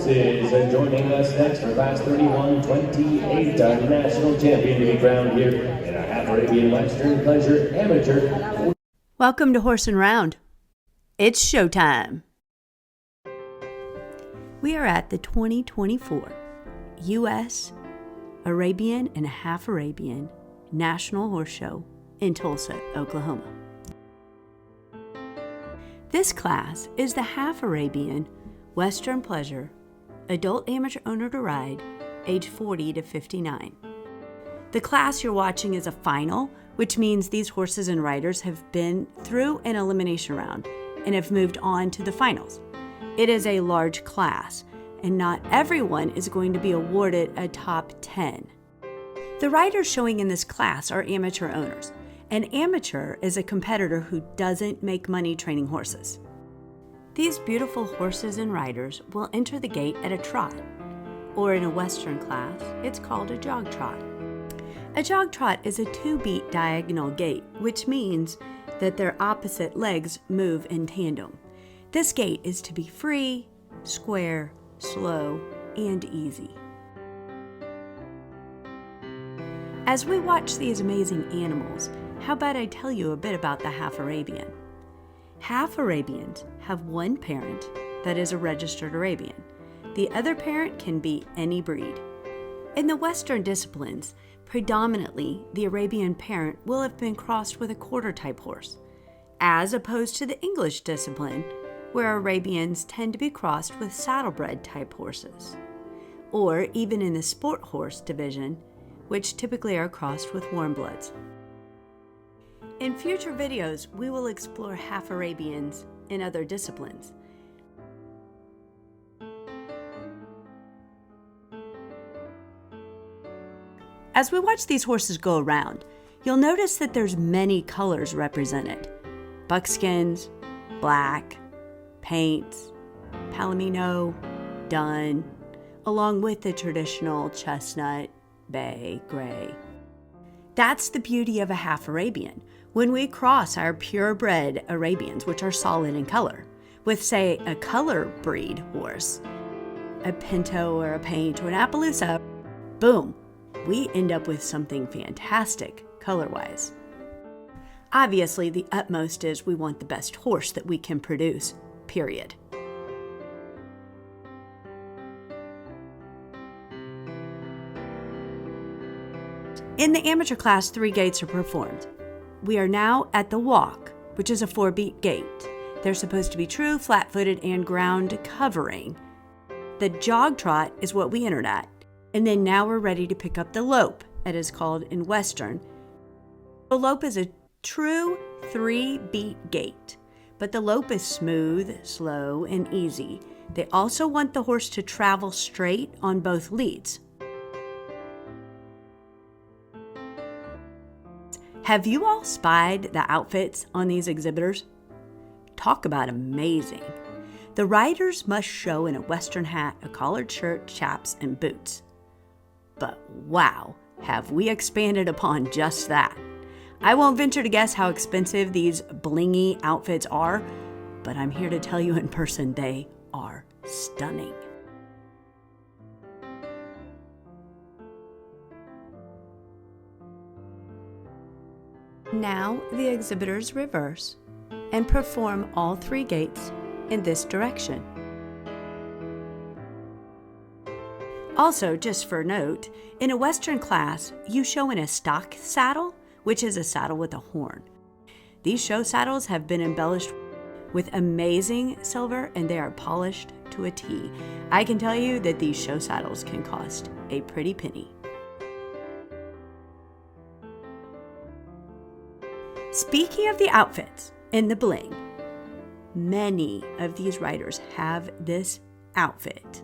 And joining us next for Class 31-28, the national champion to be crowned here in a Half Arabian Western Pleasure Amateur. Welcome to Horse and Round. It's showtime. We are at the 2024 US Arabian and Half Arabian National Horse Show in Tulsa, Oklahoma. This class is the Half Arabian Western Pleasure Adult Amateur Owner to Ride, age 40 to 59. The class you're watching is a final, which means these horses and riders have been through an elimination round and have moved on to the finals. It is a large class, and not everyone is going to be awarded a top 10. The riders showing in this class are amateur owners. An amateur is a competitor who doesn't make money training horses. These beautiful horses and riders will enter the gate at a trot, or in a Western class, it's called a jog trot. A jog trot is a 2-beat diagonal gait, which means that their opposite legs move in tandem. This gait is to be free, square, slow, and easy. As we watch these amazing animals, how about I tell you a bit about the Half Arabian? Half Arabians have one parent that is a registered Arabian. The other parent can be any breed. In the Western disciplines, predominantly the Arabian parent will have been crossed with a quarter type horse, as opposed to the English discipline, where Arabians tend to be crossed with saddlebred type horses, or even in the sport horse division, which typically are crossed with warm bloods. In future videos, we will explore Half Arabians in other disciplines. As we watch these horses go around, you'll notice that there's many colors represented. Buckskins, black, paints, palomino, dun, along with the traditional chestnut, bay, gray. That's the beauty of a Half Arabian. When we cross our purebred Arabians, which are solid in color, with, say, a color breed horse, a pinto or a paint or an Appaloosa, boom, we end up with something fantastic color-wise. Obviously, the utmost is we want the best horse that we can produce, period. In the amateur class, 3 gaits are performed. We are now at the walk, which is a 4-beat gait. They're supposed to be true, flat-footed, and ground covering. The jog trot is what we entered at. And then now we're ready to pick up the lope, it is called in Western. The lope is a true 3-beat gait, but the lope is smooth, slow, and easy. They also want the horse to travel straight on both leads. Have you all spied the outfits on these exhibitors? Talk about amazing. The riders must show in a Western hat, a collared shirt, chaps, and boots. But wow, have we expanded upon just that. I won't venture to guess how expensive these blingy outfits are, but I'm here to tell you in person they are stunning. Now the exhibitors reverse and perform all 3 gaits in this direction. Also, just for note, in a Western class, you show in a stock saddle, which is a saddle with a horn. These show saddles have been embellished with amazing silver and they are polished to a T. I can tell you that these show saddles can cost a pretty penny. Speaking of the outfits and the bling, many of these riders have this outfit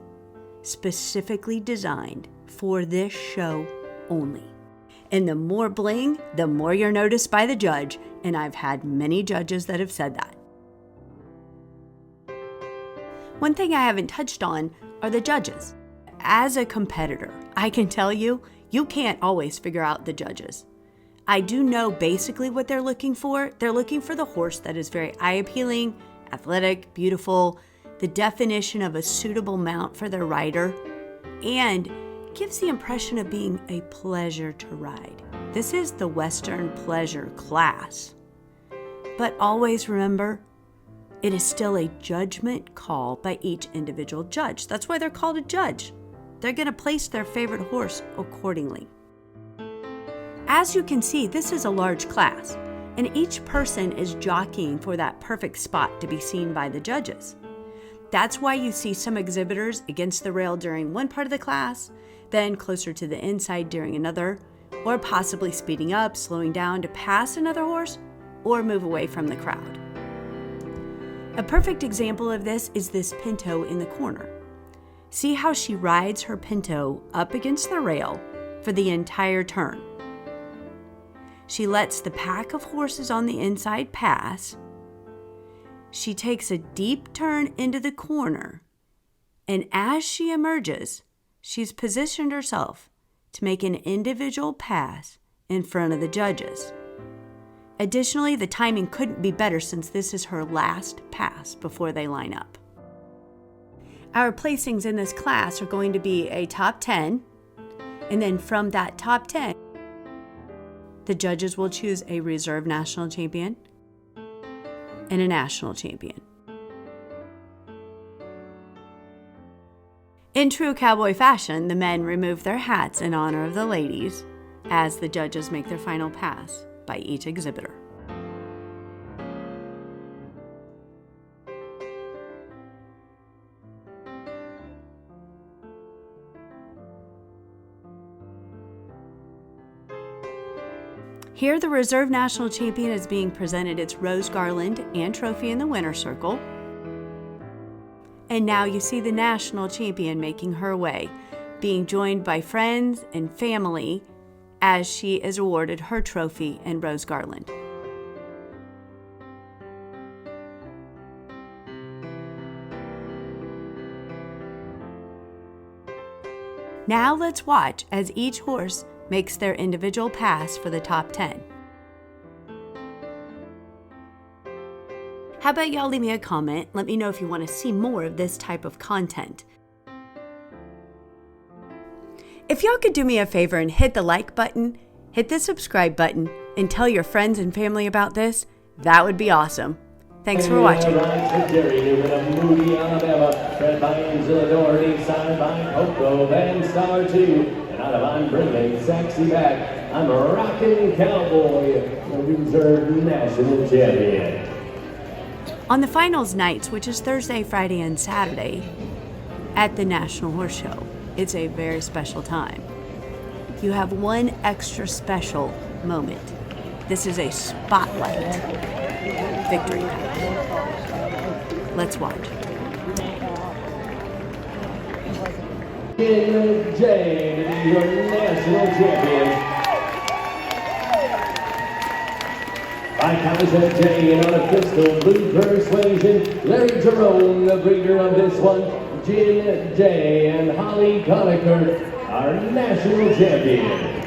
specifically designed for this show only. And the more bling, the more you're noticed by the judge, and I've had many judges that have said that. One thing I haven't touched on are the judges. As a competitor, I can tell you, you can't always figure out the judges. I do know basically what they're looking for. They're looking for the horse that is very eye-appealing, athletic, beautiful, the definition of a suitable mount for their rider, and gives the impression of being a pleasure to ride. This is the Western pleasure class. But always remember, it is still a judgment call by each individual judge. That's why they're called a judge. They're going to place their favorite horse accordingly. As you can see, this is a large class, and each person is jockeying for that perfect spot to be seen by the judges. That's why you see some exhibitors against the rail during one part of the class, then closer to the inside during another, or possibly speeding up, slowing down to pass another horse, or move away from the crowd. A perfect example of this is this pinto in the corner. See how she rides her pinto up against the rail for the entire turn. She lets the pack of horses on the inside pass. She takes a deep turn into the corner, and as she emerges, she's positioned herself to make an individual pass in front of the judges. Additionally, the timing couldn't be better since this is her last pass before they line up. Our placings in this class are going to be a top 10, and then from that top 10, the judges will choose a reserve national champion and a national champion. In true cowboy fashion, the men remove their hats in honor of the ladies as the judges make their final pass by each exhibitor. Here, the Reserve National Champion is being presented its rose garland and trophy in the winner's circle. And now you see the National Champion making her way, being joined by friends and family as she is awarded her trophy and rose garland. Now let's watch as each horse makes their individual pass for the top 10. How about y'all leave me a comment? Let me know if you want to see more of this type of content. If y'all could do me a favor and hit the like button, hit the subscribe button, and tell your friends and family about this, that would be awesome. Thanks for watching. Out of I'm bringing sexy back. I'm a rockin' cowboy, the Reserve National Champion. On the finals nights, which is Thursday, Friday, and Saturday, at the National Horse Show, it's a very special time. You have one extra special moment. This is a spotlight victory match. Let's watch. In J, your national champion. By Cowgirls J and on a pistol, blue persuasion, Larry Jerome, the breeder of this one, Jin J and Holly Conacher, our national champion.